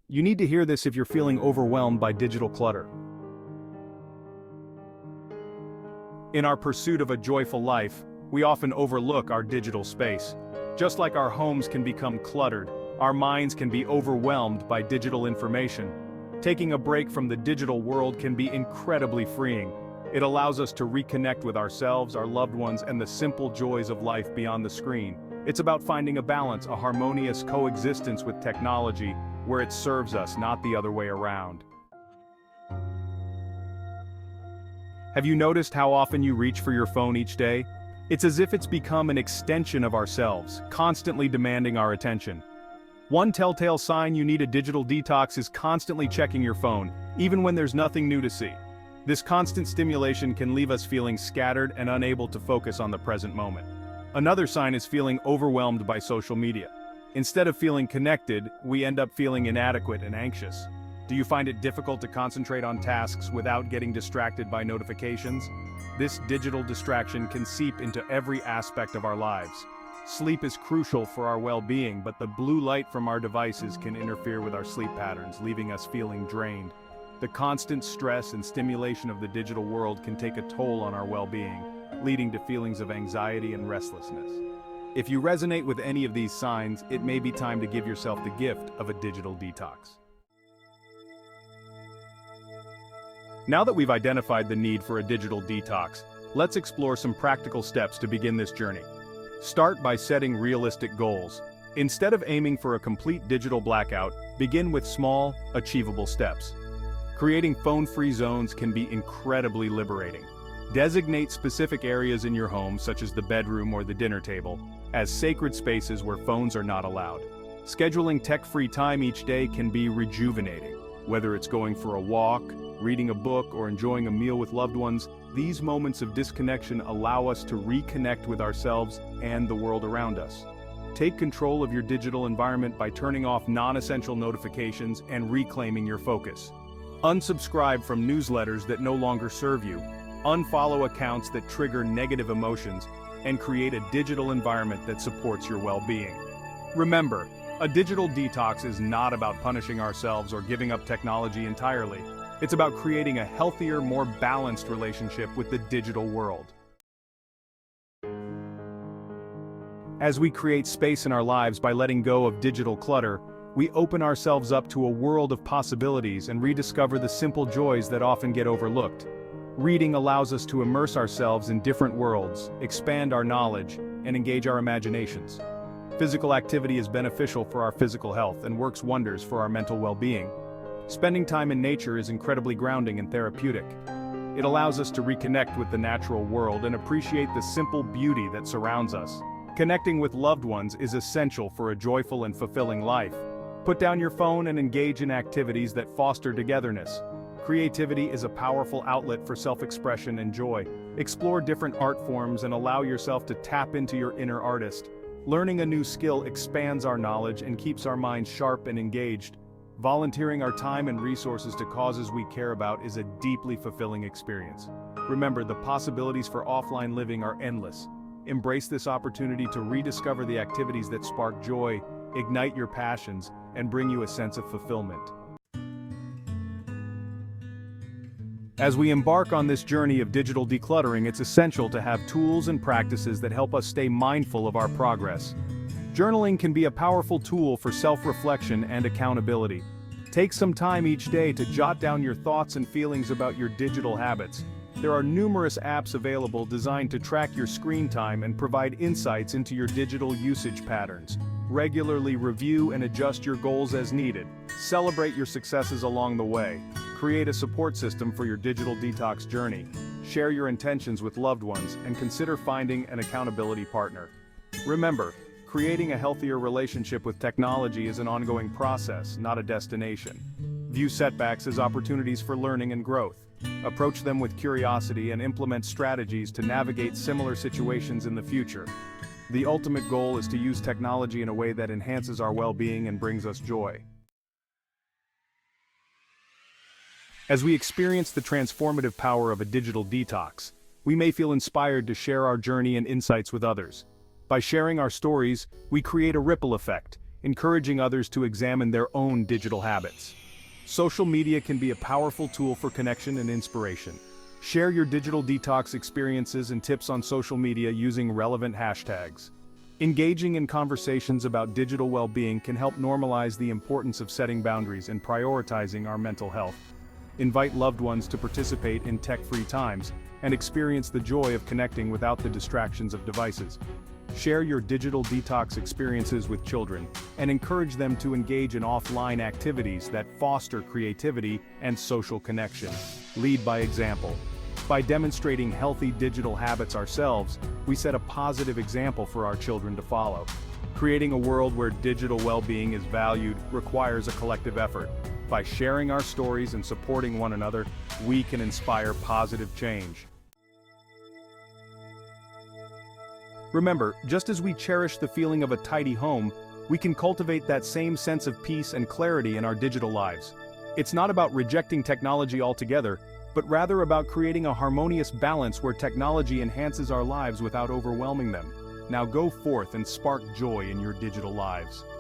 You need to hear this if you're feeling overwhelmed by digital clutter. In our pursuit of a joyful life, we often overlook our digital space. Just like our homes can become cluttered, our minds can be overwhelmed by digital information. Taking a break from the digital world can be incredibly freeing. It allows us to reconnect with ourselves, our loved ones, and the simple joys of life beyond the screen. It's about finding a balance, a harmonious coexistence with technology, where it serves us, not the other way around. Have you noticed how often you reach for your phone each day? It's as if it's become an extension of ourselves, constantly demanding our attention. One telltale sign you need a digital detox is constantly checking your phone, even when there's nothing new to see. This constant stimulation can leave us feeling scattered and unable to focus on the present moment. Another sign is feeling overwhelmed by social media. Instead of feeling connected, we end up feeling inadequate and anxious. Do you find it difficult to concentrate on tasks without getting distracted by notifications? This digital distraction can seep into every aspect of our lives. Sleep is crucial for our well-being, but the blue light from our devices can interfere with our sleep patterns, leaving us feeling drained. The constant stress and stimulation of the digital world can take a toll on our well-being, leading to feelings of anxiety and restlessness. If you resonate with any of these signs, it may be time to give yourself the gift of a digital detox. Now that we've identified the need for a digital detox, let's explore some practical steps to begin this journey. Start by setting realistic goals. Instead of aiming for a complete digital blackout, begin with small, achievable steps. Creating phone-free zones can be incredibly liberating. Designate specific areas in your home, such as the bedroom or the dinner table, as sacred spaces where phones are not allowed. Scheduling tech-free time each day can be rejuvenating. Whether it's going for a walk, reading a book, or enjoying a meal with loved ones, these moments of disconnection allow us to reconnect with ourselves and the world around us. Take control of your digital environment by turning off non-essential notifications and reclaiming your focus. Unsubscribe from newsletters that no longer serve you. Unfollow accounts that trigger negative emotions, and create a digital environment that supports your well-being. Remember, a digital detox is not about punishing ourselves or giving up technology entirely. It's about creating a healthier, more balanced relationship with the digital world. As we create space in our lives by letting go of digital clutter, we open ourselves up to a world of possibilities and rediscover the simple joys that often get overlooked. Reading allows us to immerse ourselves in different worlds, expand our knowledge, and engage our imaginations. Physical activity is beneficial for our physical health and works wonders for our mental well-being. Spending time in nature is incredibly grounding and therapeutic. It allows us to reconnect with the natural world and appreciate the simple beauty that surrounds us. Connecting with loved ones is essential for a joyful and fulfilling life. Put down your phone and engage in activities that foster togetherness. Creativity is a powerful outlet for self-expression and joy. Explore different art forms and allow yourself to tap into your inner artist. Learning a new skill expands our knowledge and keeps our minds sharp and engaged. Volunteering our time and resources to causes we care about is a deeply fulfilling experience. Remember, the possibilities for offline living are endless. Embrace this opportunity to rediscover the activities that spark joy, ignite your passions, and bring you a sense of fulfillment. As we embark on this journey of digital decluttering, it's essential to have tools and practices that help us stay mindful of our progress. Journaling can be a powerful tool for self-reflection and accountability. Take some time each day to jot down your thoughts and feelings about your digital habits. There are numerous apps available designed to track your screen time and provide insights into your digital usage patterns. Regularly review and adjust your goals as needed. Celebrate your successes along the way. Create a support system for your digital detox journey. Share your intentions with loved ones and consider finding an accountability partner. Remember, creating a healthier relationship with technology is an ongoing process, not a destination. View setbacks as opportunities for learning and growth. Approach them with curiosity and implement strategies to navigate similar situations in the future. The ultimate goal is to use technology in a way that enhances our well-being and brings us joy. As we experience the transformative power of a digital detox, we may feel inspired to share our journey and insights with others. By sharing our stories, we create a ripple effect, encouraging others to examine their own digital habits. Social media can be a powerful tool for connection and inspiration. Share your digital detox experiences and tips on social media using relevant hashtags. Engaging in conversations about digital well-being can help normalize the importance of setting boundaries and prioritizing our mental health. Invite loved ones to participate in tech-free times and experience the joy of connecting without the distractions of devices. Share your digital detox experiences with children and encourage them to engage in offline activities that foster creativity and social connection. Lead by example. By demonstrating healthy digital habits ourselves, we set a positive example for our children to follow. Creating a world where digital well-being is valued requires a collective effort. By sharing our stories and supporting one another, we can inspire positive change. Remember, just as we cherish the feeling of a tidy home, we can cultivate that same sense of peace and clarity in our digital lives. It's not about rejecting technology altogether, but rather about creating a harmonious balance where technology enhances our lives without overwhelming them. Now go forth and spark joy in your digital lives.